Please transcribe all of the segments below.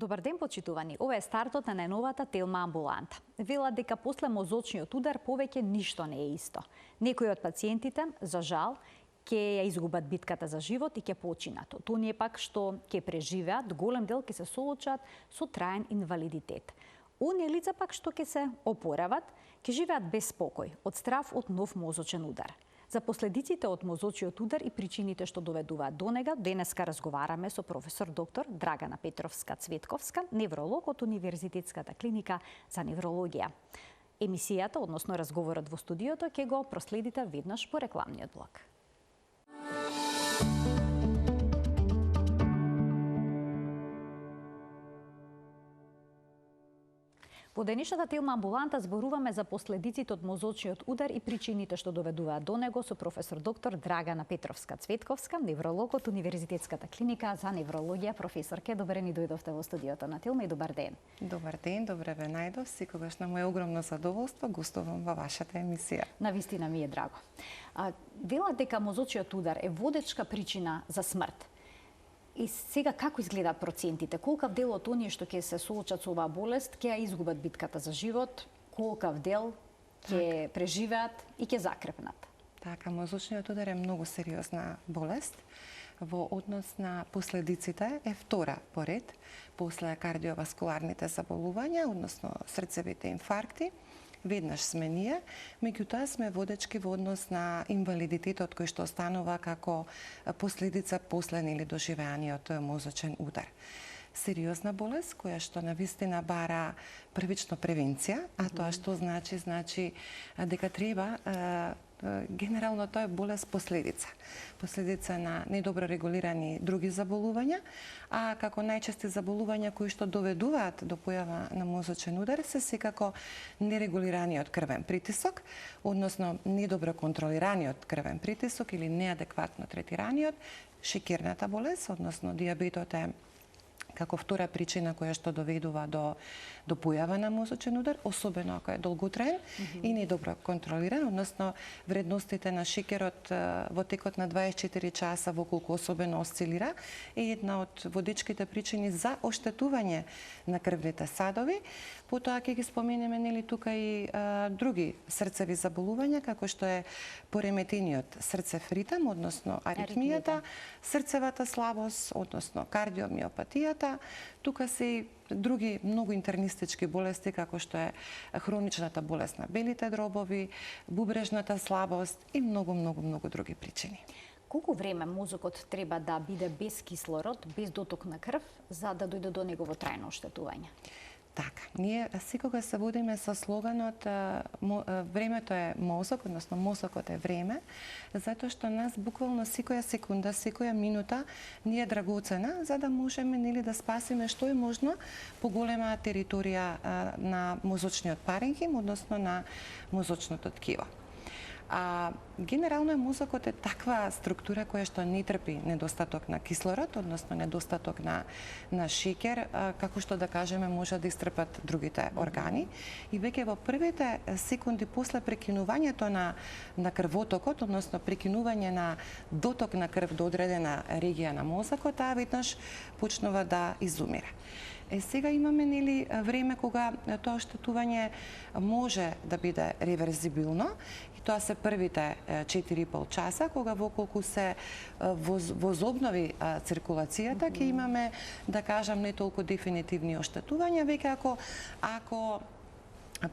Добар ден, почитувани. Ова е стартот на најновата телма амбуланта. Велат дека после мозочниот удар повеќе ништо не е исто. Некои од пациентите, за жал, ќе ја изгубат битката за живот и ќе починат. Од оние пак што ќе преживеат, голем дел ќе се соочат со траен инвалидитет. Оние лица пак што ќе се опорават, ќе живеат без спокој, од страв од нов мозочен удар. За последиците од мозочиот удар и причините што доведуваат до нега, денеска разговараме со професор доктор Драгана Петровска-Цветковска, невролог од Универзитетската клиника за неврологија. Емисијата, односно разговорот во студиото, ќе го проследите веднаш по рекламниот блок. Во денешната телма амбуланта зборуваме за последиците од мозочниот удар и причините што доведуваат до него со професор доктор Драгана Петровска-Цветковска, невролог од Универзитетската клиника за неврологија. Професорке, добре ни дојдовте во студиото на телма и добар ден. Добар ден, добре ве најдов. Секогаш на моје огромно задоволство гостувам во вашата емисија. Навистина ми е драго. Велат дека мозочниот удар е водечка причина за смрт. И сега како изгледаат процентите? Колкав дел од оние што ќе се соочат со оваа болест ќе ја изгубат битката за живот? Колкав дел ќе преживеат и ќе закрепнат? Така, мозочниот удар е многу сериозна болест. Во однос на последиците е втора поред после кардиоваскуларните заболувања, односно срцевите инфаркти. Веднаш сме ние, меѓутоа сме водечки во однос на инвалидитетот кој што останува како последица после или доживеаниот мозочен удар. Сериозна болест која што навистина бара првично превенција, а тоа што значи? Значи дека треба генерално тоа е болест последица. Последица на недобро регулирани други заболувања, а како најчести заболувања кои што доведуваат до појава на мозочен удар се секако нерегулираниот крвен притисок, односно недобро контролираниот крвен притисок или неадекватно третираниот, шеќерната болест, односно дијабетот е како втора причина која што доведува до појава на мозочен удар, особено ако е долготраен и недобро контролиран, односно вредностите на шеќерот во текот на 24 часа во колку особено осцилира, е една од водечките причини за оштетување на крвните садови. Потоа ќе ги споменеме тука и други срцеви заболувања, како што е пореметениот срцев ритам, односно аритмијата, срцевата слабост, односно кардиомиопатијата. Тука се и други многу интернистички болести, како што е хроничната болест на белите дробови, бубрежната слабост и многу други причини. Колку време мозокот треба да биде без кислород, без доток на крв, за да дојде до негово трајно оштетување? Така, ние секогаш се водиме со слоганот времето е мозок, односно мозокот е време, затоа што нас буквално секоја секунда, секоја минута ни е драгоцена, за да можеме да спасиме што е можно поголема територија на мозочниот паренхим, односно на мозочното ткиво. Генерално мозокот е таква структура која што не трпи недостаток на кислород, односно недостаток на шеќер, како што да кажеме може да истрпат другите органи. И веќе во првите секунди после прекинувањето на крвотокот, односно прекинување на доток на крв до одредена регија на мозокот, таа веднаш почнува да изумира. Сега имаме време кога тоа оштетување може да биде реверзибилно, и тоа се првите 4,5 часа, кога воколку се возобнови циркулацијата, ќе имаме, да кажам, не толку дефинитивни оштетувања, веќе ако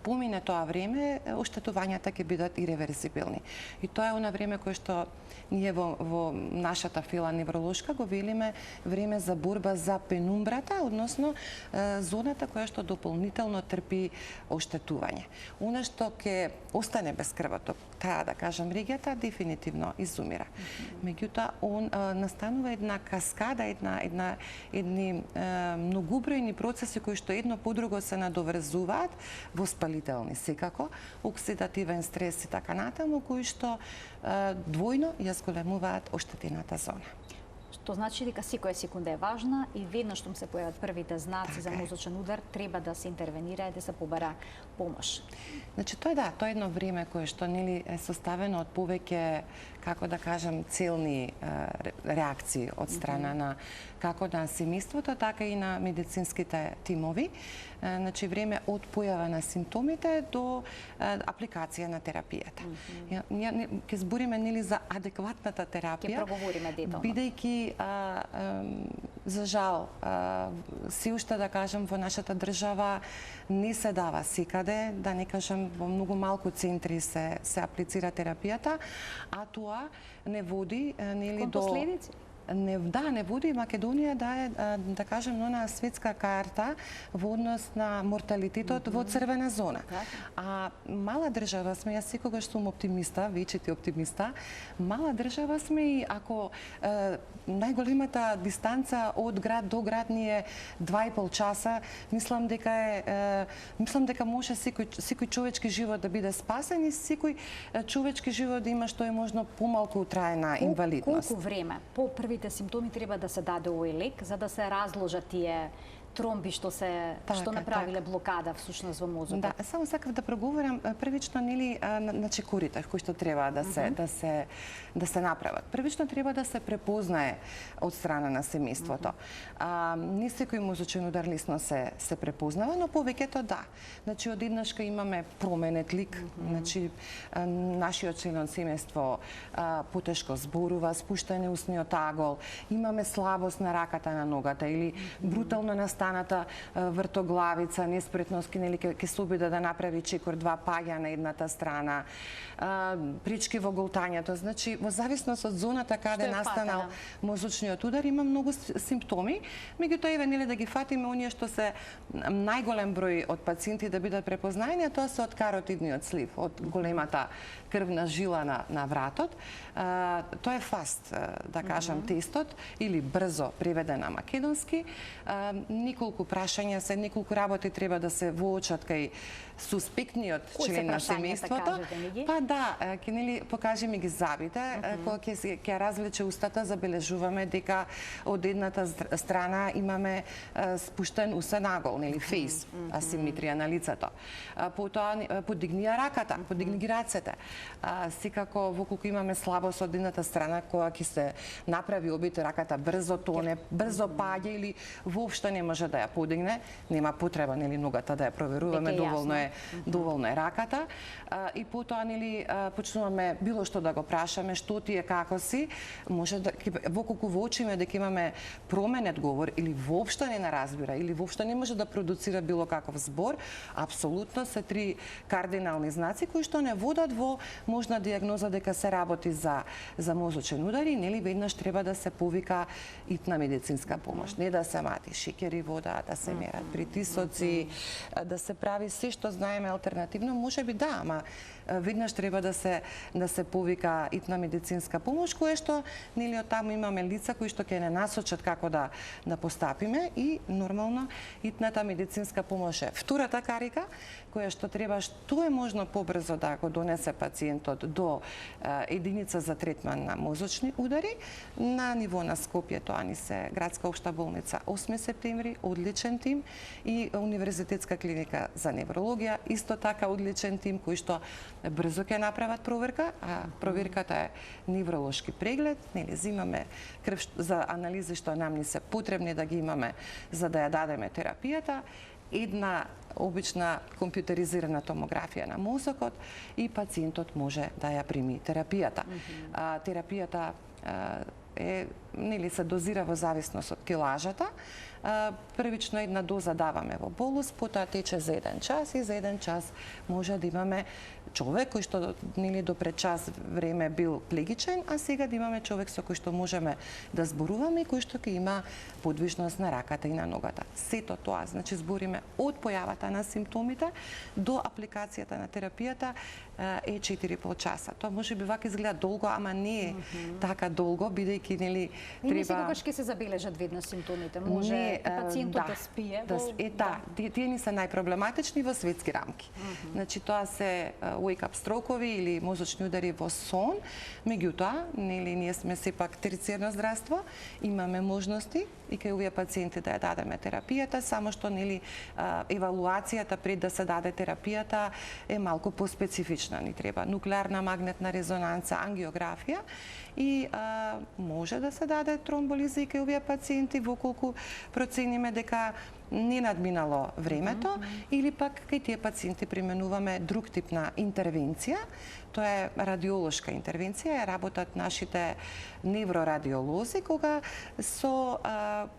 помине тоа време, оштетувањата ќе бидат иреверзибилни. И тоа е она време кое што ние во нашата фила невролошка го велиме време за борба за пенумбрата, односно зоната која што дополнително трпи оштетување. Она што ќе остане без крвоток, таа, да кажам, регијата дефинитивно изумира. Меѓутоа, настанува една каскада, едни многубројни процеси кои што едно по друго се надоврзуваат, воспалителни секако, оксидативен стрес и така натаму, кои што двојно ја зголемуваат оштетената зона. Што значи дека секоја секунда е важна и веднаш што се појават првите знаци за мозочен удар, треба да се интервенира и да се побара помош. Значи тоа е едно време кое што нели е составено од повеќе, како да кажам, целни реакции од страна на како на семејството, така и на медицинските тимови. Значи време од појава на симптомите до апликација на терапијата. Ќе збориме нели за адекватната терапија. Ќе проговориме детално. Бидејќи за жал се уште да кажам во нашата држава не се дава секаде, да не кажам во многу малку центри се аплицира терапијата, а тоа не води нели до последици. Не води Македонија да кажем на светска карта во однос на морталитетот во црвена зона. А мала држава сме, јас секогаш сум оптимиста, вечити оптимиста, мала држава сме и ако најголемата дистанца од град до град ни е 2,5 часа, мислам дека може секој човечки живот да биде спасен и секој човечки живот да има што е можно помалку трајна инвалидност. Колку време по првите симптоми треба да се даде овој лек за да се разложат тие тромби што направиле блокада всушност во мозокот? Да, само сакав да проговорам првично нели на чекорите кои што треба да се направат. Првично треба да се препознае од страна на семејството. Не секој мозочен удар лесно се препознава, но повеќето да. Значи одеднашка имаме променет лик, значи нашиот член од семејство потешко зборува, спуштање усниот агол, имаме слабост на раката на ногата или брутално настаната вртоглавица, неспретност, нели ќе се обиде да направи чекор, 2 паѓа на едната страна, пречки во голтањето. Значи во зависност од зоната каде настанал мозочниот удар има многу симптоми, меѓутоа еве нели да ги фатиме оние што се најголем број од пациенти да бидат препознаени, тоа се од каротидниот слив, од големата крвна жила на вратот. Тоа е фаст, да кажам, тестот или брзо преведен на македонски. Неколку прашања се, неколку работи треба да се воочат кај суспектниот член на семејството. Па да, ќе нели покаже ми ги забите, кога ќе развлече устата, забележуваме дека од едната страна имаме спуштен усен агол, нели фейс, асиметрија на лицето. Потоа подигни раката, подигни ги рацете. Секако во колку имаме слабост од едната страна, кога ќе се направи обид раката брзо тоне, брзо паѓа или воопшто не може да ја подигне, нема потреба нели ногата да ја проверуваме, доволно е раката. И потоа нели почнуваме било што да го прашаме, што ти е, како си, може да во колку воочиме дека имаме променет говор или воопшто не разбира или воопшто не може да продуцира било каков збор, апсолутно се 3 кардинални знаци кои што не водат во можна дијагноза дека се работи за мозочен удар и нели веднаш треба да се повика итна медицинска помош, не да се мати шеќер и вода, да се мерат притисоци, да се прави се што знаеме алтернативно, можеби да, ама веднаш треба да се повика итна медицинска помош, кое што нели од таму имаме лица кои што ќе не насочат како да постапиме и нормално итната медицинска помош е втората карика која што треба што е можно побрзо да го донесе пациентот до единица за третман на мозочни удари на ниво на Скопје, тоа ни се градска општа болница 8 септември, одличен тим и универзитетска клиника за неврологија, исто така одличен тим кој што брзо ќе направат проверка, а проверката е невролошки преглед, нели земаме крв за анализи што нам ни се потребни да ги имаме за да ја дадеме терапијата, една обична компјутеризирана томографија на мозокот и пациентот може да ја прими терапијата. Терапијата нели се дозира во зависност од килажата. Првично една доза даваме во болус, потоа тече за 1 час и за 1 час може да имаме човек кој што нели до пред час време бил плегичен, а сега да имаме човек со кој што можеме да зборуваме и кој што ќе има подвижност на раката и на ногата. Сето тоа, значи збориме од појавата на симптомите до апликацијата на терапијата е 4,5 часа. Тоа можеби вака изгледа долго, ама не е така долго, бидејќи нели треба. Не секогаш ќе се забележат веднаш симптомите. Може пациентот да спие. Тие ни се најпроблематични во светски рамки. Значи тоа се wake-up строкови или мозочни удари во сон. Меѓутоа, нели ние сме сепак терцијерно здравство, имаме можности и кај овие пациенти да ја дадеме терапијата, само што нели евалуацијата пред да се даде терапијата е малку поспецифична. Ни треба нуклеарна магнетна резонанца, ангиографија и може да се даде тромболиза и кај овие пациенти воколку процениме дека не надминало времето, или пак кај тие пациенти применуваме друг тип на интервенција. Тоа е радиолошка интервенција, работат нашите неврорадиолози, кога со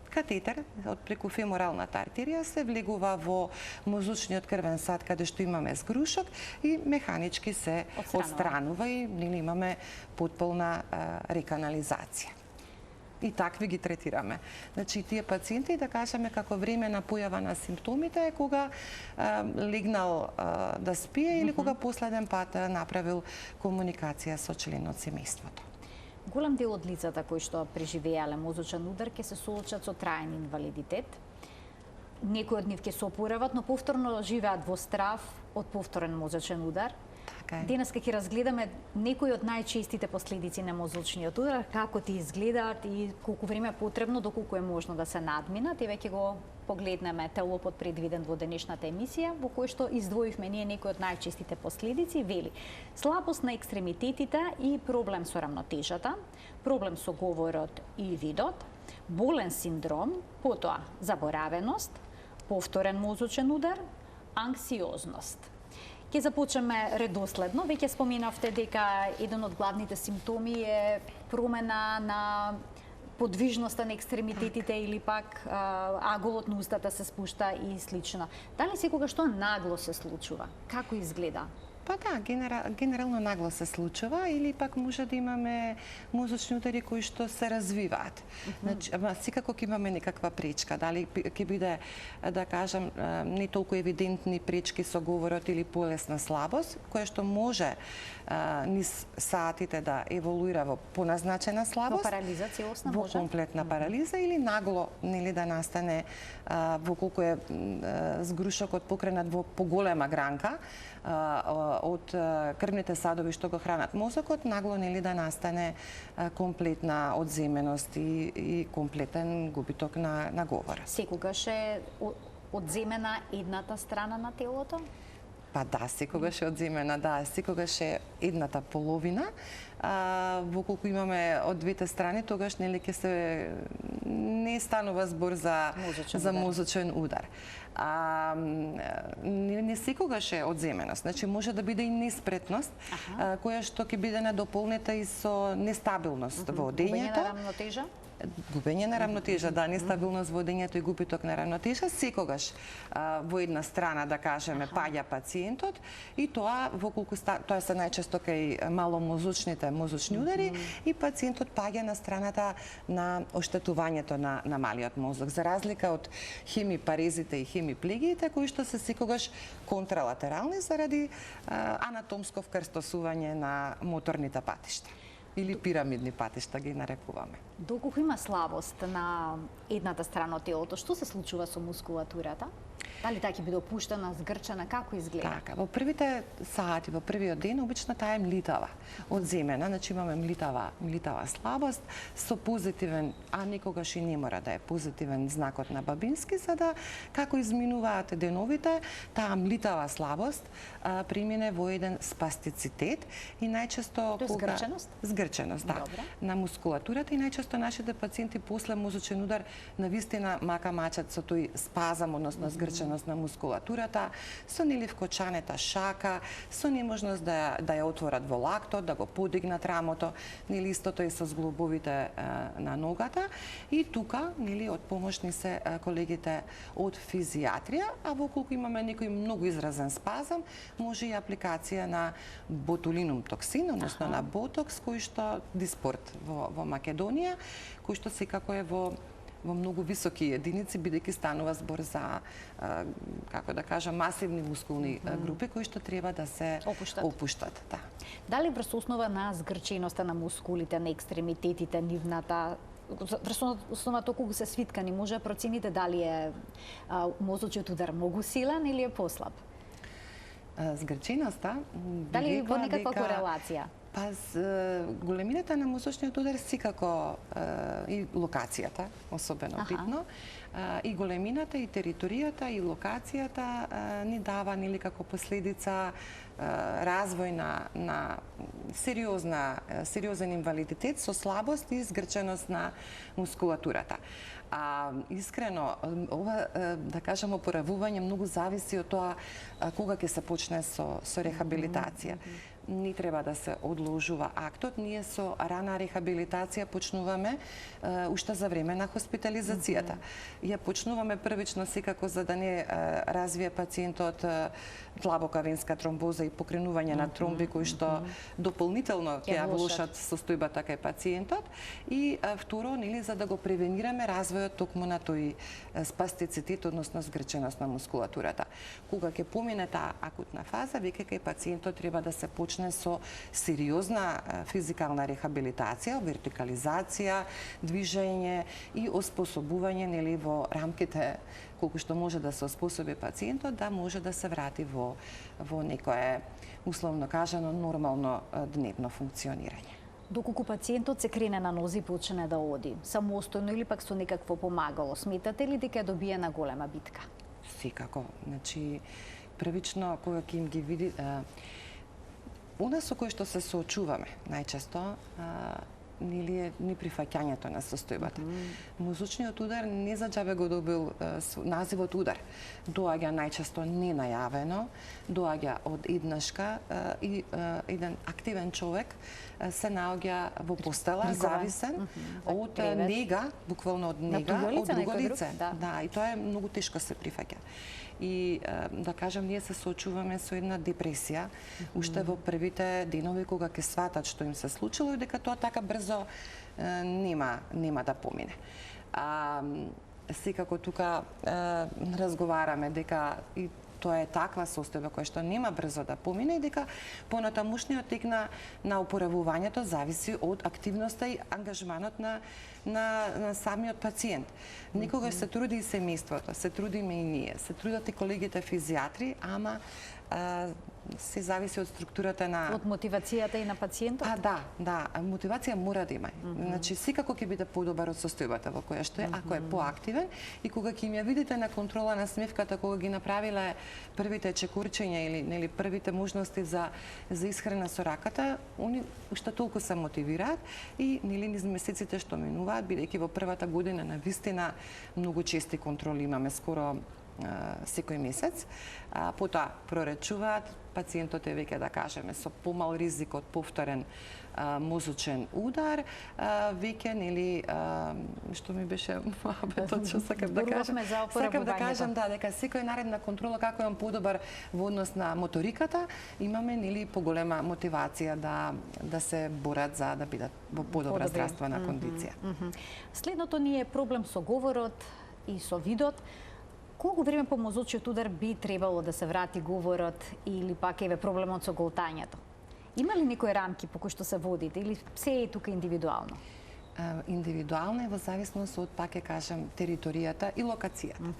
катетер од преку феморалната артерија се влегува во мозочниот крвен сад каде што имаме згрушок и механички се отстранува и нели имаме потполна реканализација. И такви ги третираме. Значи, тие пациенти, да кажеме, како време на појава на симптомите е кога легнал да спие или кога последен пат направил комуникација со член од семејството. Голем дел од лицата кои што преживеале мозочен удар ќе се соочат со траен инвалидитет. Некои од нив ќе се опорават, но повторно живеат во страв од повторен мозочен удар. Денес ќе разгледаме некои од најчестите последици на мозочниот удар, како ти изгледаат и колку време е потребно, доколку е можно да се надминат. Еве ќе го погледнеме телопот предвиден во денешната емисија, во кој што издвоивме ние некои од најчестите последици. Вели: слабост на екстремитетите и проблем со рамнотежата, проблем со говорот и видот, болен синдром, потоа заборавеност, повторен мозочен удар, анксиозност. Ќе започнеме редоследно. Веќе споменавте дека еден од главните симптоми е промена на подвижноста на екстремитетите или пак аголот на устата се спушта и слично. Дали секогаш тоа нагло се случува? Како изгледа? Па да, генерално нагло се случува или пак може да имаме мозочни удари кои што се развиваат. Значи, секако ќе имаме некаква пречка, дали ќе биде, да кажам, не толку евидентни пречки со говорот или полесна слабост, која што може низ саатите да еволуира во поназначена слабост, во парализа целосна во може, комплетна парализа или нагло нели да настане во колку е згрушокот покренат во поголема гранка од крвните садови што го хранат мозокот, нагло нели да настане комплетна одземеност и комплетен губиток на говор. Секогаш е одземена едната страна на телото? Па да, секогаш е одземена, да, секогаш е едната половина. Во колку имаме од двете страни, тогаш нели ќе се не станува збор за мозочен удар. Не секогаш е одземеност, значи може да биде и неспретност, која што ќе биде надополнета и со нестабилност во одењето. Губење на рамнотежа? Губење на рамнотежа, да, нестабилност во одењето и губиток на рамнотежа, секогаш во една страна, да кажеме, паѓа пациентот и тоа воколку тоа се најчесто кај маломозочните мозочни удари и пациентот паѓа на страната на оштетувањето на малиот мозок, за разлика од хемипарезите и хемиплегиите кои што се секогаш контралатерални заради анатомско вкрстосување на моторните патишта или пирамидни патишта ги нарекуваме. Доколку има слабост на едната страна од телото, што се случува со мускулатурата? Дали таа ќе биде опуштена, згрчена, како изгледа? Така, во првите сати, во првиот ден, обично таа е млитава, одземена, значи имаме млитава слабост со позитивен, а никогаш и не мора да е позитивен знакот на Бабински, за да како изминуваат деновите, таа млитава слабост премине во еден спастицитет и најчесто кога згрченост, да, на мускулатурата и најчесто нашите пациенти после мозочен удар навистина мака мачат со тој спазам, односно згрченост на мускулатурата, со нели вкочанета шака, со неможност да ја отворат во лактот, да го подигнат рамото, нели истото и со зглобовите на ногата и тука нели од помош ни се колегите од физијатрија, а воколку имаме некој многу изразен спазам, може и апликација на ботулинум токсин, односно на ботокс, кој што Диспорт во Македонија, кој што секако е во многу високи единици, бидејќи станува збор за, како да кажам, масивни мускулни групи кои што треба да се опуштат. Да. Дали врз основа на згрченоста на мускулите, на екстремитетите, нивната, врз основа тоа колку се свиткани, може да процените дали е мозочниот удар многу силен или е послаб? Згрченоста Дали во некаква корелација? Па големината на мозочниот удар секако и локацијата, особено битно, и големината, и територијата, и локацијата ни дава нели како последица развој на сериозен инвалидитет со слабост и згрченост на мускулатурата. Искрено, ова, да кажем, опоравување многу зависи од тоа кога ќе се почне со рехабилитација. Не треба да се одложува актот. Ние со рана рехабилитација почнуваме уште за време на хоспитализацијата. Ја почнуваме првично секако за да не развие пациентот длабока венска тромбоза и покренување на тромби кои што дополнително ќе ја влошат состојбата кај пациентот, и второ, нели, за да го превенираме развојот токму на тој спастицитет, односно згрченост на мускулатурата. Кога ќе помине таа акутна фаза, веќе кај пациентот треба да се почне со сериозна физикална рехабилитација, вертикализација, движење и оспособување, нели, во рамките колку што може да се оспособи пациентот да може да се врати во некое, условно кажано, нормално дневно функционирање. Доколку пациентот се крене на нози и почне да оди, самостојно или пак со некакво помагало, сметате ли дека е добиена голема битка? Секако. Значи, првично, кога ќе им ги види... Она со кој што се соочуваме најчесто нели е неприфаќањето на состојбата. Мозочниот удар не за џабе го добил називот удар. Доаѓа најчесто ненајавено, доаѓа од еднашка и еден активен човек се наоѓа во постела, зависен од нега, буквално од нега, од друго лице. Да, и тоа е многу тешко се прифаќа. И да кажем, ние се соочуваме со една депресија уште во првите денови кога ќе сватат што им се случило и дека тоа така брзо нема да помине. Секако тука разговараме дека и тоа е таква состојба која што нема брзо да помине и дека понатамушниот тек на опоравувањето зависи од активноста и ангажманот на самиот пациент. Некогаш се труди и семејството, се трудиме и ние, се трудат и колегите физијатри, ама се зависи од структурата на... Од мотивацијата и на пациентот? Да, мотивација мора да има. Значи, секако ќе биде подобар од состојбата во која што е, ако е поактивен, и кога ќе им ја видите на контрола на смевката, кога ги направиле првите чекурчења или нели првите можности за исхрана со раката, они уште толку се мотивираат и нели низ месеците што минуваат, бидејќи во првата година на вистина многу чести контроли имаме, скоро секој месец, потоа проречуваат, пациентот е веќе, да кажеме, со помал ризик од повторен мозочен удар, веќе, нели, што ми беше муабетот, што сакам да кажам? Сакам да кажам, да, дека секоја наредна контрола, како имам подобар во однос на моториката, имаме, нели, поголема мотивација да се борат за да бидат во подобра здравствена кондиција. Следното ни е проблем со говорот и со видот. Колку време по мозочниот удар би требало да се врати говорот или пак еве проблемот со голтањето? Има ли некои рамки по кои што се водите или се е тука индивидуално? Индивидуално е во зависност од, пак ќе кажам, територијата и локацијата.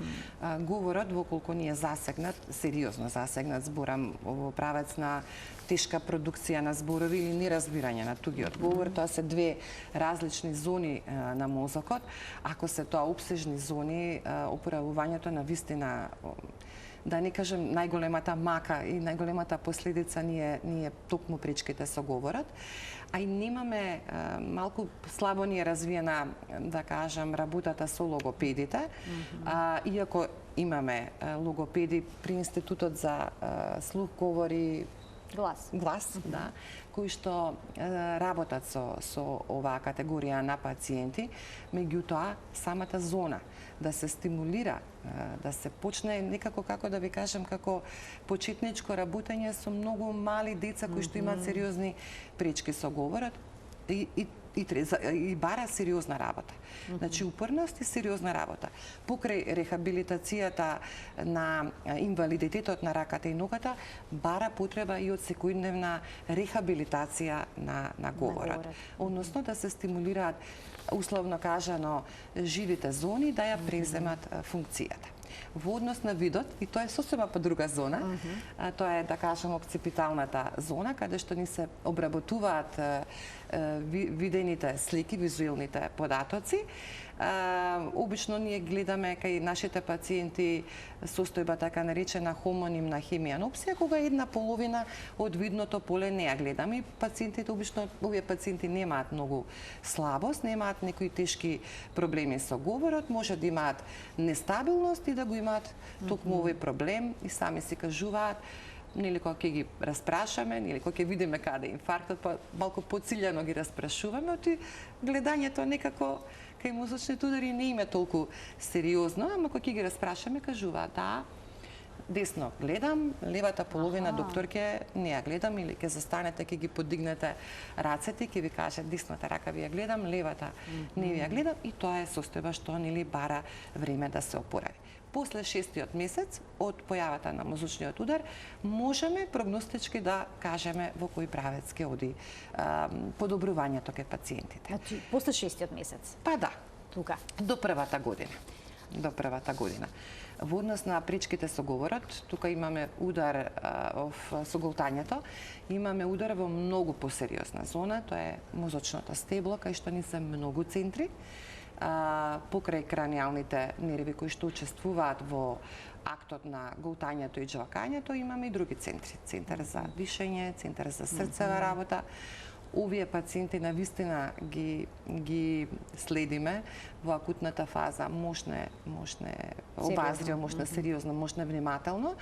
Говорот, воколку ни е засегнат, сериозно засегнат, зборам во правец на тешка продукција на зборови или неразбирање на тугиот говор, тоа се две различни зони на мозокот. Ако се тоа обсежни зони, опоравувањето на вистина, да не кажем, најголемата мака и најголемата последица ние токму пречките со говорот, а и немаме малку слабо ни е развиена, да кажам, работата со логопедите, иако имаме логопеди при Институтот за слух, говор и глас, да, кои што работат со оваа категорија на пациенти, меѓутоа самата зона да се стимулира, да се почне некако, како да ви кажам, како почетничко работење со многу мали деца кои што имаат сериозни пречки со говорот и бара сериозна работа. Значи, упорност и сериозна работа. Покрај рехабилитацијата на инвалидитетот на раката и ногата, бара потреба и од секојдневна рехабилитација на говорот. Односно, да се стимулираат, условно кажано, живите зони да ја преземат функцијата. Во однос на видот, и тоа е сосема па друга зона, тоа е, да кажем, окципиталната зона, каде што ни се обработуваат видените слики, визуелните податоци. Обично ние гледаме кај нашите пациенти состојба така наречена хомонимна хемианопсија, кога една половина од видното поле не ја гледаме. Пациентите, обично овие пациенти немаат многу слабост, немаат некои тешки проблеми со говорот, може да имаат нестабилност и да го имаат токму овој проблем и сами си кажуваат, нели кога ќе ги распрашаме, нели кога ќе видиме каде е инфарктот, па малку поциљано ги распрашуваме, оти гледањето некако кај мозочните удари не име толку сериозно, ама кога ќе ги распрашаме, кажуваат да, десно гледам, левата половина докторке не ја гледам, или ќе застанете, ќе ги подигнете рацете, ќе ви каже десната рака ви ја гледам, левата не ви ја гледам, и тоа е состојба што нели бара време да се опорави. После 6-тиот месец од појавата на мозочниот удар можеме прогностички да кажеме во кој правец ќе оди подобрувањето кај пациентите. Значи, после 6-тиот месец? Па да. Тука? До првата година. Во однос на пречките со говорот, тука имаме удар со голтањето, имаме удар во многу посериозна зона, тоа е мозочното стебло, кај што ни се многу центри, покрај краниалните нерви кои што учествуваат во актот на голтањето и джвакањето, имаме и други центри. Центар за дишење, центар за срцева работа. Овие пациенти навистина ги следиме во акутната фаза, можне обазриво, можне сериозно, можне внимателно,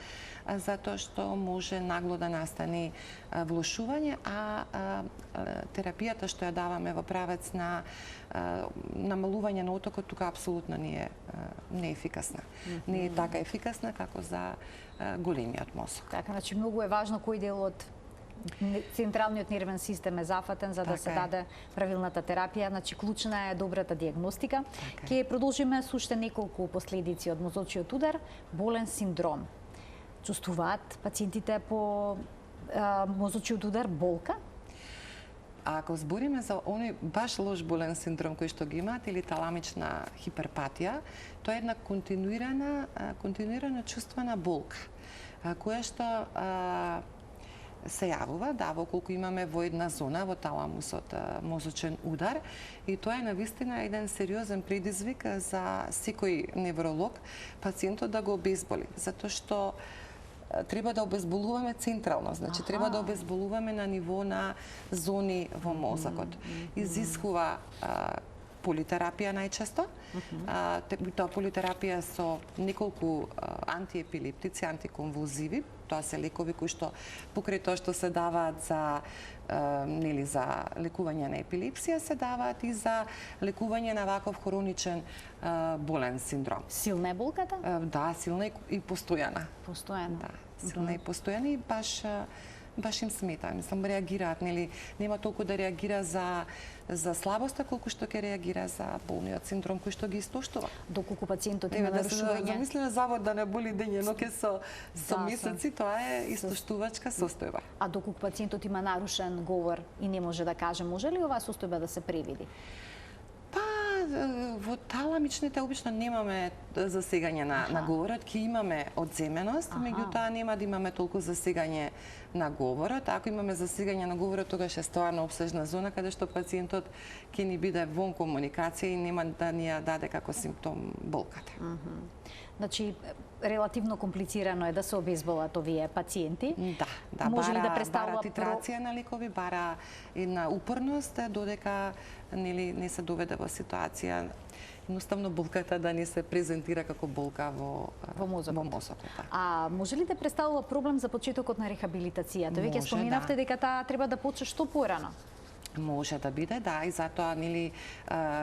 затоа што може нагло да настане влошување, а терапијата што ја даваме во правец на намалување на отокот тука апсолутно не е ефикасна. Не е така ефикасна како за големиот мозок. Така, значи многу е важно кој дел од централниот нервен систем е зафатен за да се даде правилната терапија, значи клучна е добрата диагностика. Ќе продолжиме со уште неколку последици од мозочниот удар, болен синдром. Чувствуваат пациентите по мозочниот удар болка? Ако збориме за оној баш лош болен синдром кој што ги имаат или таламична хиперпатија, тоа е една континуирана чувствена болка, која што се јавува, да, колку имаме во една зона во таламусот мозочен удар, и тоа е навистина еден сериозен предизвик за секој невролог пациентот да го обезболи, затоа што треба да обезболуваме централно, значи треба да обезболуваме на ниво на зони во мозокот. Изискува политерапија најчесто. Тоа политерапија со неколку антиепилептици, антиконвулзиви, тоа се лекови кои што покрај тоа што се даваат за лекување на епилепсија, се даваат и за лекување на ваков хроничен болен синдром. Силна е болката? Да, силна и постојана. Постојана. Да, силна и постојана, и баш им смета. Мислам, реагираат, нели, нема толку да реагира за слабоста, колку што ќе реагира за болниот синдром кој што ги истоштува. Доколку пациентот има нарушување? Замислена завод да не боли дење ноќе со месеци, тоа е истоштувачка состојба. А доколку пациентот има нарушен говор и не може да каже, може ли оваа состојба да се превиди? Во таламичните обично немаме засегање на говорот, ќе имаме одземеност, меѓутоа нема да имаме толку засегање на говорот. Ако имаме засегање на говорот, тогаш е стварно обсежна зона каде што пациентот ќе ни биде вон комуникација и нема да ни ја даде како симптом болката. Значи, релативно комплицирано е да се обезболат овие пациенти. Да, може ли да представува титрација на лекови, бара една упорност додека не се доведе во ситуација едноставно болката да не се презентира како болка во мозокот. А може ли да представува проблем за почетокот на рехабилитацијата? Веќе споминавте дека таа треба да почне што порано. Може да биде, да, и затоа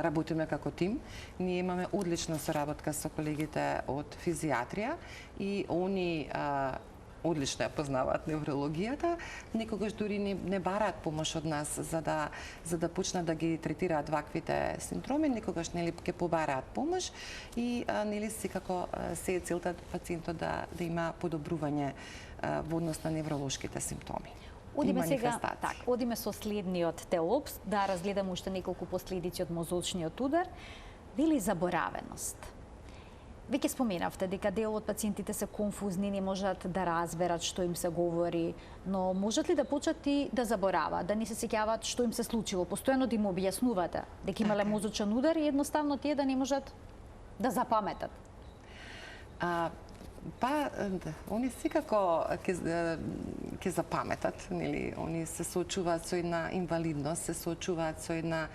работиме како тим. Ние имаме одлична соработка со колегите од физијатрија и они одлично ја познаваат неврологијата, некогаш дури не бараат помош од нас за да почнат да ги третираат ваквите синдроми, некогаш ќе побараат помош и секако се е целта пациентот да има подобрување во однос на невролошките симптоми. Одиме сега, одиме со следниот телопс, да разгледаме уште неколку последици од мозочниот удар. Вели заборавеност. Веќе споменавте дека дел од пациентите се конфузни, не можат да разберат што им се говори, но можат ли да почнат и да забораваат, да не се сеќаваат што им се случило, постојано да им објаснувате дека имале мозочен удар и едноставно тие да не можат да запаметат? Они секако ќе запаметат, нели? Они се соочуваат со една инвалидност, се соочуваат со една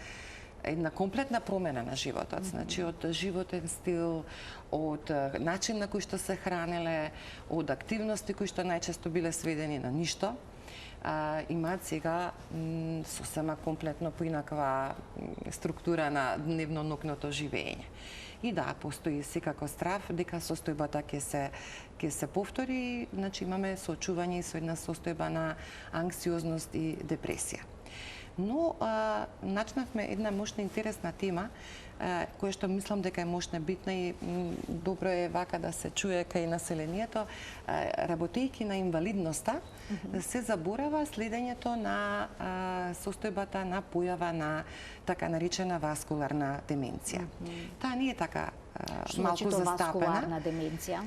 комплетна промена на животот, значи од животен стил, од начин на кој што се хранеле, од активности кои што најчесто биле сведени на ништо. Имаат сега сосема комплетно поинаква структура на дневно-нокното живење. И да, постои секако страв дека состојбата ќе се повтори, значи имаме соочување со една состојба на анксиозност и депресија. Но начнавме една мощна интересна тема, која што мислам дека е мощна, битна и добро е вака да се чуе кај населението. Работејќи на инвалидноста, се заборава следењето на состојбата на појава на така наречена васкуларна деменција. Таа не е така малку застапена. Што васкуларна деменција?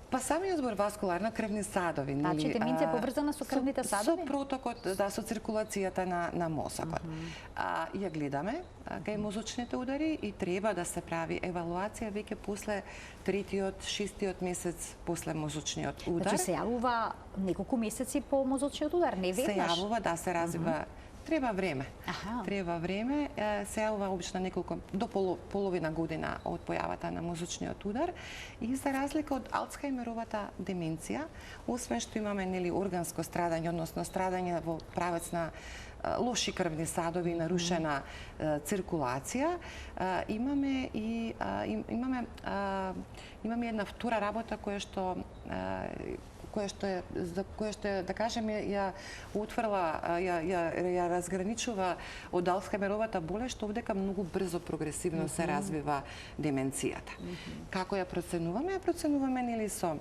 Па самиот збор васкуларна, крвни садови, нели? Значи деменција поврзана со крвните садови? Со протокот, да, со циркулацијата на мозокот. Ја гледаме кај мозочните удари и треба да се прави евалуација веќе после третиот, шестиот месец после мозочниот удар. Значи се јавува неколку месеци по мозочниот удар, не веднаш? Се јавува, да, се развива. Треба време. Треба време. Се јавува обично неколку до половина година од појавата на мозочниот удар и за разлика од Алцхајмеровата деменција, освен што имаме нели органско страдање, односно страдање во правец на лоши крвни садови, нарушена циркулација, имаме една втора работа за која што да кажем ја отврла, ја разграничува од Алцхајмеровата болест, што овдека многу брзо прогресивно се развива деменцијата. Како ја проценуваме? Ја проценуваме нели со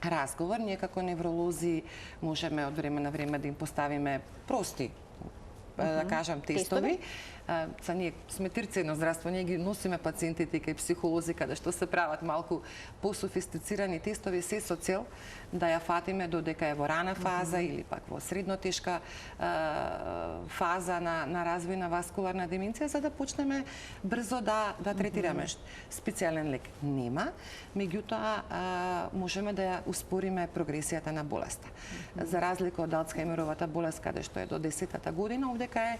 разговор. Ние како невролози можеме од време на време да им поставиме прости да кажам тестови. Ние сме терцијно здравство, ние ги носиме пациентите кај психолози каде што се прават малку пософистицирани тестови се со цел да ја фатиме додека е во рана фаза или пак во средно тешка фаза на развој на васкуларна деменција, за да почнеме брзо да третираме. Специјален лек нема, меѓутоа можеме да ја успориме прогресијата на болеста. За разлика од Алцхајмеровата болест каде што е до 10-та година, овдека е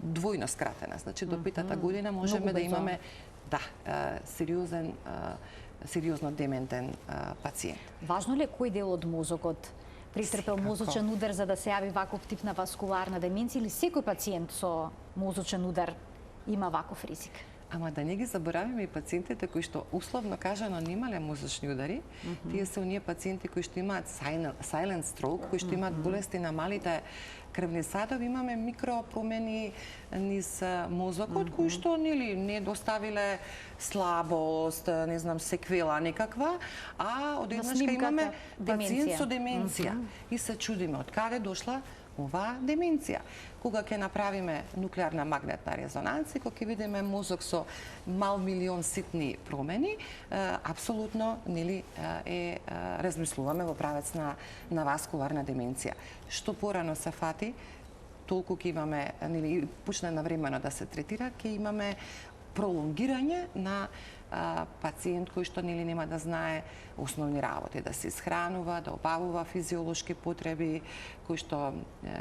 двојно скратена. Значи до 5-та година можеме да имаме сериозно дементен пациент. Важно ли е кој дел од мозокот претрпел мозочен удар за да се јави ваков тип на васкуларна деменција или секој пациент со мозочен удар има ваков ризик? Ама да не ги заборавиме и пациентите кои што условно кажано немале мозочни удари, тие се оние пациенти кои што имаат silent stroke, кои што имаат болести на малите крвни садови, имаме микропромени низ мозокот кои што нели не доставиле слабост, не знам, секвела некаква, а одеднаш имаме пациент со деменција и се чудиме од каде дошла оваа деменција. Кога ќе направиме нуклеарна магнетна резонанција, кога ќе видиме мозок со мал милион ситни промени, апсолутно нели размислуваме во правец на васкуларна деменција. Што порано се фати, толку ќе имаме нели почне навремено да се третира, ќе имаме пролонгирање на пациент кој што нели нема да знае основни работи, да се исхранува, да обавува физиолошки потреби, кој што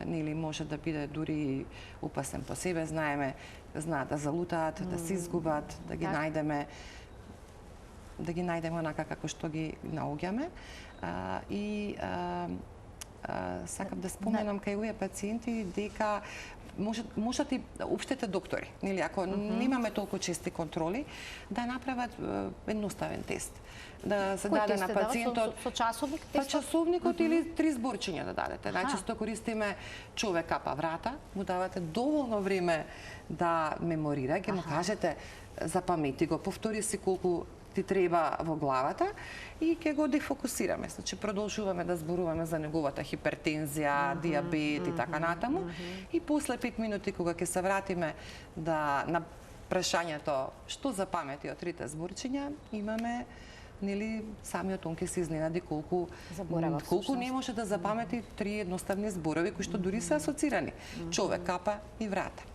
нели може да биде дури опасен по себе, знаат да залутаат, да се изгубат, да ги најдеме онака како што ги наоѓаме. Сакам да споменам кај овие пациенти дека можат и општите доктори, нели, ако немаме толку чести контроли, да направат едноставен тест. Да се даде на пациентот со часовник тест? Па часовникот или 3 зборчиња да дадете. Најчесто користиме човек капа врата, му давате доволно време да меморира, ќе му кажете запамети го, повтори си колку ти треба во главата и ќе го дефокусираме. Значи продолжуваме да зборуваме за неговата хипертензија, диабет и така натаму. И после 5 минути кога ќе се вратиме на прашањето што запамети од трите зборчиња, имаме самиот он ќе се изненади колку не може да запамети три едноставни зборови кои што дури се асоцирани. Човек, капа и врата.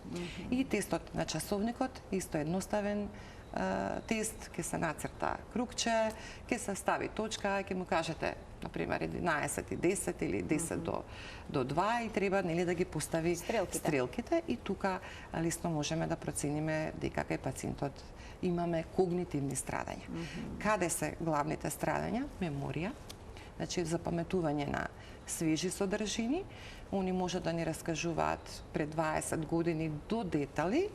И тестот на часовникот исто едноставен тест, ќе се нацрта кругче, ќе се стави точка, ќе му кажете например 11:10 или 10 до 2 и треба да ги постави стрелките и тука лесно можеме да процениме дека кај пациентот имаме когнитивни страдања. Каде се главните страдања? Меморија, значи запаметување на свежи содржини. Они може да ни раскажуваат пред 20 години до детали,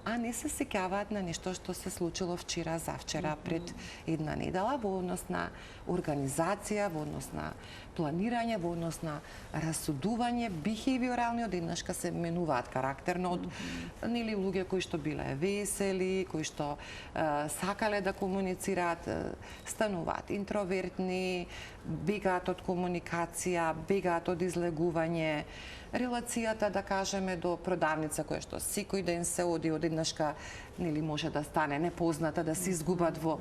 а не се сеќаваат на нешто што се случило вчера, завчера, пред една недела, во однос на организација, во однос на планирање, во однос на расудување, бихевиорални, одеднашка се менуваат карактерно од луѓе кои што биле весели, кои што сакале да комуницираат, стануваат интровертни, бегаат од комуникација, бегаат од излегување, релацијата, да кажеме, до продавница која што секој ден се оди, одеднашка може да стане непозната, да се изгубат во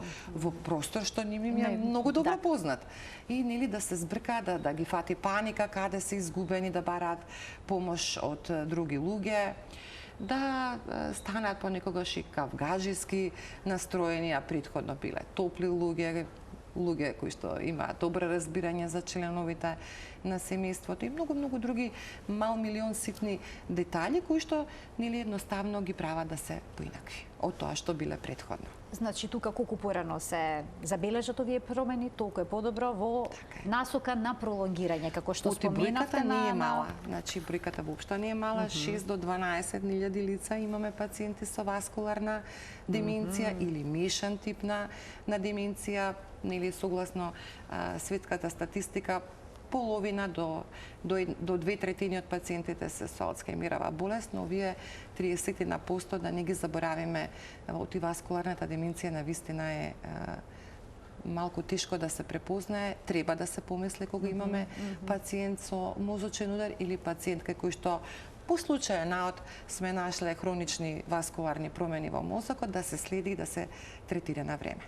простор што им е многу добро познат. И да се збрка, да ги фати паника каде се изгубени, да бараат помош од други луѓе, да станат понекогаш и кавгаџиски настроени, а претходно биле топли луѓе кои што имаат добро разбирање за членовите на семејството и многу други милион ситни детали кои што едноставно ги прават да се поинакви од тоа што биле претходно. Значи тука колку порано се забележат овие промени, толку е подобро во насока на пролонгирање, како што споменавте. Бројката не е мала, значи бројката воопшто не е мала, 6 до 12.000 лица имаме пациенти со васкуларна деменција или мешан тип на деменција, согласно светската статистика, половина до 2/3 од пациентите се со Алцхајмерова болест, но овие 30% да не ги заборавиме, мултиваскуларната деменција навистина е малку тешко да се препознае, треба да се помисли кога имаме пациент со мозочен удар или пациент кој што по случај наод сме нашле хронични васкуларни промени во мозокот, да се следи и да се третира на време.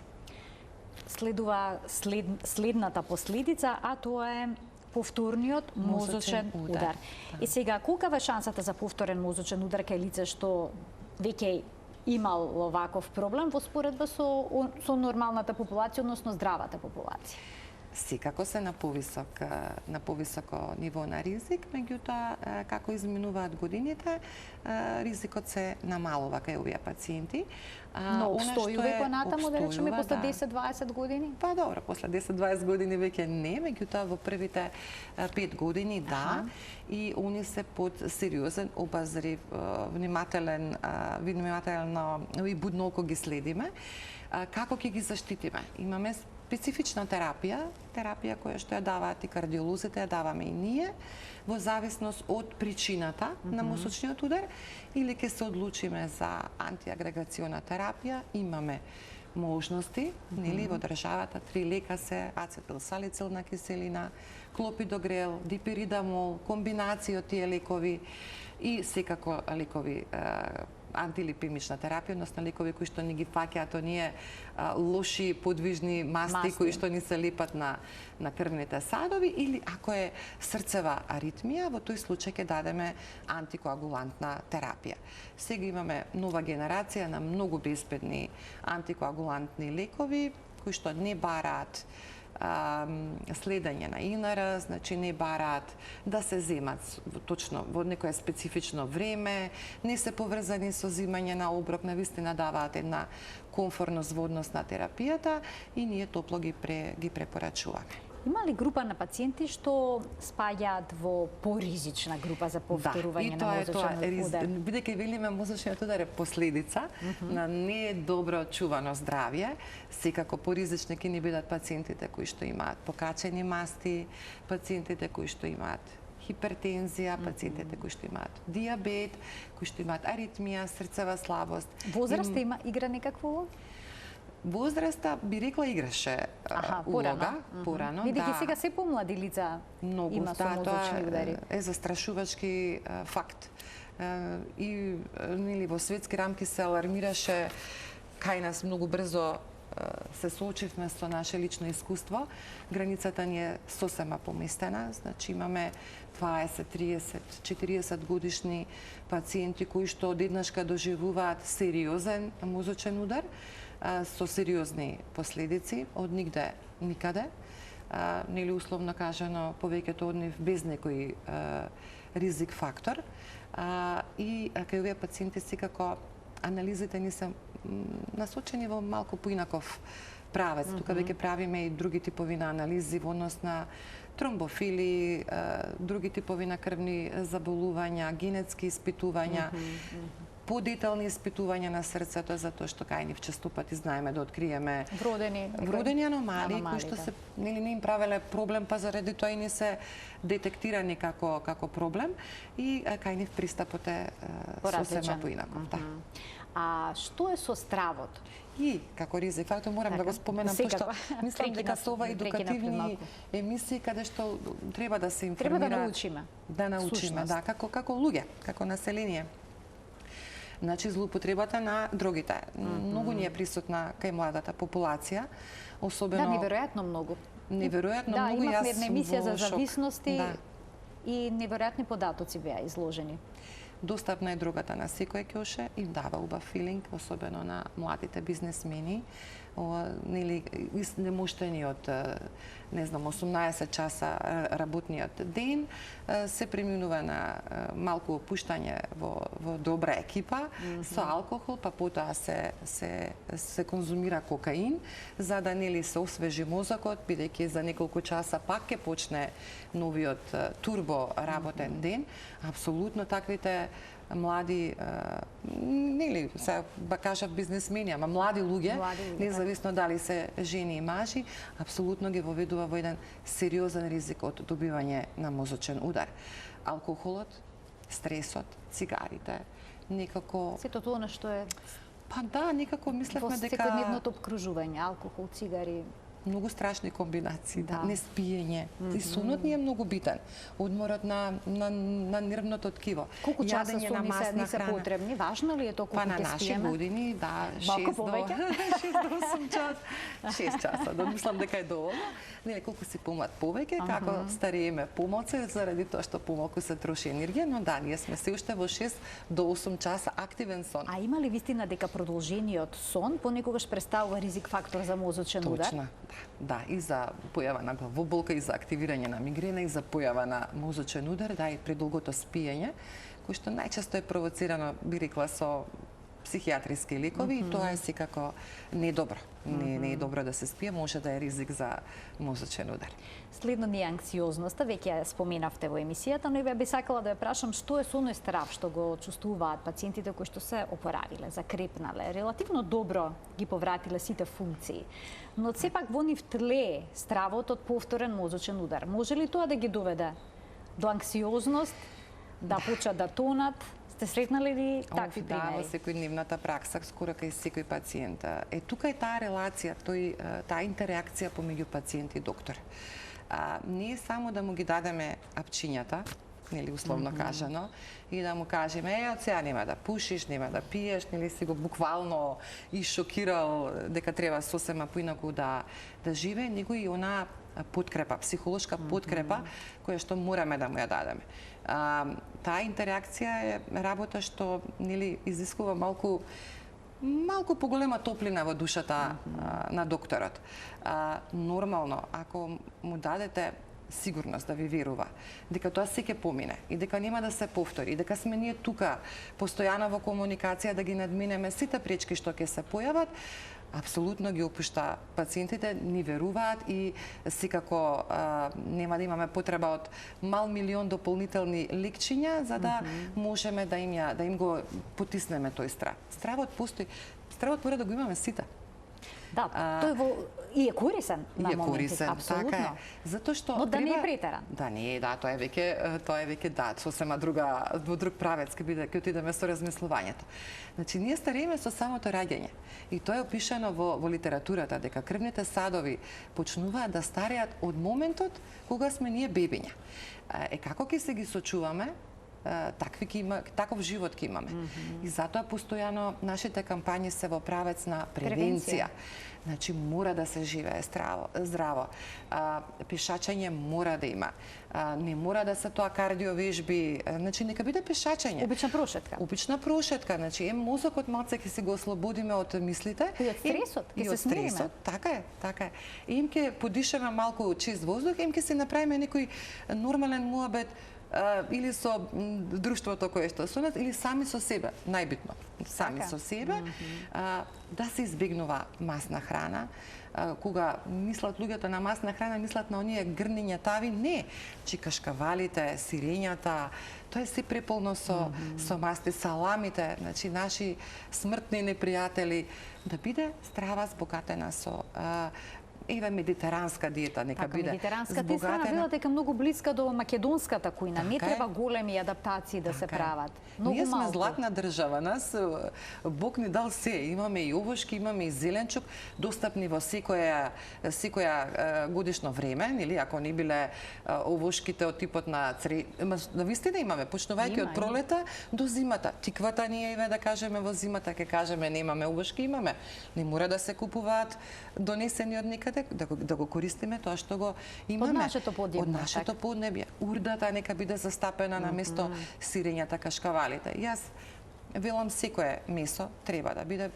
Следува следната последица, а тоа е повторниот мозочен удар. И сега, колка е шансата за повторен мозочен удар кај лице што веќе имал оваков проблем во споредба со нормалната популација, односно здравата популација? Секако се на повисоко ниво на ризик, меѓутоа како изминуваат годините, ризикот се намалува кај овие пациенти. Но обстојува понатаму, да речеме, после 10-20 години? Па добро, после 10-20 години веќе не, меѓутоа во првите 5 години да, и они се под сериозен обазрив, внимателно и будно око ги следиме. Како ќе ги заштитиме? Имаме специфична терапија која што ја даваат и кардиолозите, ја даваме и ние, во зависност од причината на мозочниот удар, или ќе се одлучиме за антиагрегациона терапија, имаме можности, во државата 3 лека се ацетилсалицилна киселина, клопидогрел, дипиридамол, комбинација од тие лекови и секако лекови антилипемична терапија, односно лекови кои што ни ги фаќаат оние лоши подвижни масти кои што ни се лепат на крвните садови, или ако е срцева аритмија, во тој случај ќе дадеме антикоагулантна терапија. Сега имаме нова генерација на многу безбедни антикоагулантни лекови кои што не бараат следење на ИНР, значи не бараат да се земат точно во некое специфично време, не се поврзани со земање на оброк, навистина даваат една комфорност во однос на терапијата и ние топло ги препорачуваме. Има ли група на пациенти што спаѓаат во поризична група за повторување на мозочен удар? Бидејќи велиме мозочниот удар е последица на недобро чувано здравје, секако поризични ќе ни бидат пациентите кои што имаат покачени масти, пациентите кои што имаат хипертензија, пациентите кои што имаат диабет, кои што имаат аритмија, срцева слабост. Возраста игра некаква улога? Возраста би рекла играше улога порано. Бидејќи сега се помлади лица има со мозочни удари. Е застрашувачки факт. и нели во светски рамки се алармираше кај нас многу брзо се соочивме со наше лично искуство. Границата ни е сосема поместена, значи имаме 20, 30, 40 годишни пациенти кои што одеднашка доживуваат сериозен мозочен удар со сериозни последици од нигде никаде. Нели условно кажано, повеќето од нив без некој ризик фактор. И кај овие пациенти секако анализите ни се насочени во малку поинаков правец. Тука веќе правиме и други типови на анализи во однос на тромбофили, други типови на крвни заболувања, генетски испитувања, подетални испитувања на срцето, затоа што кај нив често пати знаеме да откриеме вродени аномалии кои што се нели не им правеле проблем, па заради тоа и не се детектирани како проблем и кај нив пристапот е сосема поинаков. Да. А што е со стравот? И како ризик фактор морам да го споменам, пошто мислам дека се ова едукативни емисии каде што треба да се информира. Треба да научиме. Да научиме, да, како луѓе, како население. Значи, злоупотребата на дрогите. Многу ни е присутна кај младата популација, особено... Да, неверојатно многу. Неверојатно да, многу, јас сум една емисија за шок. зависности Да. и неверојатни податоци беа изложени. Достапна е дрогата на секој ќоше и дава убав филинг, особено на младите бизнесмени. Нели, изнемоштени од, не знам, 18 часа работниот ден, се преминува на малку опуштање во добра екипа, со алкохол, па потоа се конзумира кокаин, за да нели се освежи мозокот, бидејќи за неколку часа пак ќе почне новиот турбо работен ден. Апсолутно таквите млади, нели, се кажав бизнесмени, ама млади луѓе, независно дали се жени и мажи, апсолутно ги воведува во еден сериозен ризик од добивање на мозочен удар. Алкохолот, стресот, цигарите, некако... Сето тоа што е Па да, некако мислевме дека... Во секојдневното обкружување, алкохол, цигари... Многу страшни комбинации, да. Неспиење. И сонот ни е многу битен. Одморот на нервното ткиво. Колку часа сон ни се потребни? Важно ли е тоа колку ќе спиеме? Па на наши години, да, 6 до 8 часа. 6 часа, да мислам дека е доволно. Не, колку си помлад повеќе, како стариеме помалку, заради тоа што помалку се троши енергија, но да, ние сме се уште во 6 до 8 часа активен сон. А има ли вистина дека продолжениот сон понекогаш представува ризик фактор за мозочен удар? Точно. Да, и за појава на главоболка, и за активирање на мигрена, и за појава на мозочен удар, да, и предолгото спиење, кој што најчесто е провоцирано, би рекла, со психијатриски лекови, и тоа е секако недобро. Не е добро да се спие, може да е ризик за мозочен удар. Следно ни е анксиозноста, веќе ја споменавте во емисијата, но и би сакала да ја прашам што е со оној страв што го чувствуваат пациентите кои што се опоравиле, закрепнале, релативно добро ги повратиле сите функции. Но сепак во нив тлее стравот од повторен мозочен удар. Може ли тоа да ги доведе до анксиозност, да почнат да тонат? Сте сретнали ли такви примери? Да, во секојдневната пракса, скоро кај секој пациент. Тука е таа релација, таа интеракција помеѓу пациент и доктор. Не е само да му ги дадеме апчињата, нели условно кажано, и да му кажеме, од сега нема да пушиш, нема да пиеш, нели си го буквално и шокирал дека треба сосема поинаку да живее, него и она подкрепа, психолошка подкрепа, која што мораме да му ја дадеме. Таа интеракција е работа што нели изискува малку поголема топлина во душата на докторот. Нормално, ако му дадете сигурност да ви верува дека тоа се ќе помине и дека нема да се повтори, и дека сме ние тука постојано во комуникација да ги надминеме сите пречки што ќе се појават, апсолутно ги опушта пациентите, ни веруваат и секако нема да имаме потреба од мал милион дополнителни лекчиња за да можеме да им го потиснеме тој страв. Стравот постои, стравот мора да го имаме сите. Да, тој и е корисен на моменти, апсолутно. Така е. Затоа што но да не е претеран. Да, не е, тоа е веќе да, сосема друг правец ќе отидеме со размислувањето. Значи ние старееме со самото раѓање и тоа е опишано во литературата дека крвните садови почнуваат да стареат од моментот кога сме ние бебиња. Како ќе се ги сочуваме таков живот ќе имаме. И затоа постојано нашите кампањи се во правец на превенција. Значи, мора да се живее здраво. Пешачење мора да има. Не мора да се тоа кардиовежби. Значи, нека биде пешачење. Обична прошетка. Обична прошетка. Значи, мозокот малце ќе се го ослободиме од мислите. И од стресот, ќе се смириме. Така е, така е. Им ќе подишеме малку чист воздух, им ќе се направиме некој нормален муабет, или со друштвото кое што со нас, или сами со себе, најбитно. Сами со себе, да се избегнува масна храна. Кога мислат луѓето на масна храна, мислат на оние грниња тави, не. Чикашкавалите, сирењата, тоа е се преполно со масти, саламите, значи наши смртни непријатели, да биде здрава, збогатена со медитеранска диета, нека биде. Медитеранската исхрана била дека многу блиска до македонската кујна. Не треба големи адаптации да се прават. Ние сме златна држава. Нас Бог ни дал се. Имаме и овошки, имаме и зеленчук, достапни во секоја годишно време, нели, ако не биле овошките од типот на навистина имаме, почнувајќи од пролета до зимата. Тиквата ние да кажеме во зимата, ќе кажеме немаме овошки, имаме. Не мора да се купуваат донесени од некаде, да го користиме тоа што го имаме. Од нашето поднебје. Од нашето поднебје. Урдата нека биде застапена на место сирењата, кашкавалите. Јас велам секое месо треба да биде,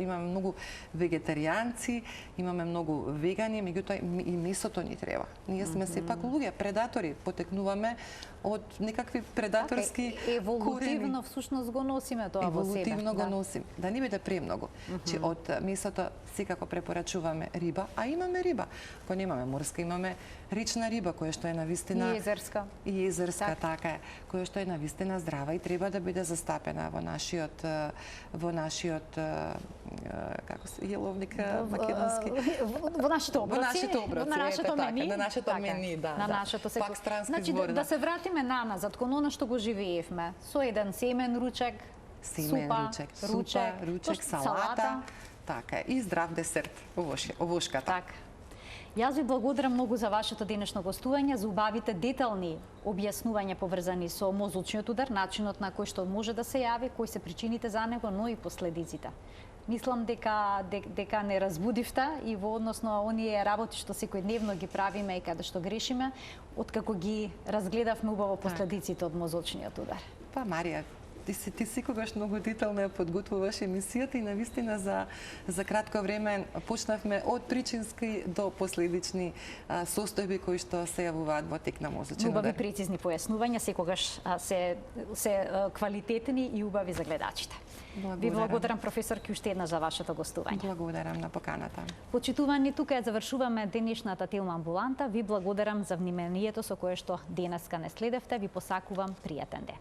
имаме многу вегетаријанци, имаме многу вегани, меѓутоа и месото ни треба. Ние сме сепак луѓе, предатори, потекнуваме од некакви предаторски корени. Еволутивно всушност го носиме тоа во себе. Еволутивно го носиме. Да не биде премногу. Че од месото секако препорачуваме риба, а имаме риба. Ако немаме морска, имаме речна риба која што е навистина и езерска. И езерска, така е, која што е навистина здрава и треба да биде застапена во нашиот како се јеловник македонски, во нашите оброци, на нашето мени, да. На нашето пак странски значи, збор. Да се вратиме наназад кон она што го живеевме, со еден семен ручек, ручек, салата, така и здрав десерт, овошката. Така. Јас ви благодарам многу за вашето денешно гостување, за убавите детални објаснувања поврзани со мозочниот удар, начинот на кој што може да се јави, кои се причините за него, но и последиците. Мислам дека не разбудивте и во однос на оние работи што секојдневно ги правиме и каде што грешиме, откако ги разгледавме убаво последиците од мозочниот удар. Па, Марија, ти секогаш многу детално ја подготвуваш емисијата и навистина за кратко време почнавме од причински до последични состојби кои што се јавуваат во тек на мозочен удар. Убави прецизни појаснувања, секогаш се квалитетни и убави за гледачите. Ви благодарам, професорки, уште еднаш за вашето гостување. Благодарам на поканата. Почитувани, тука ја завршуваме денешната Телма амбуланта. Ви благодарам за вниманието со кое што денеска не следевте. Ви посакувам пријатен ден.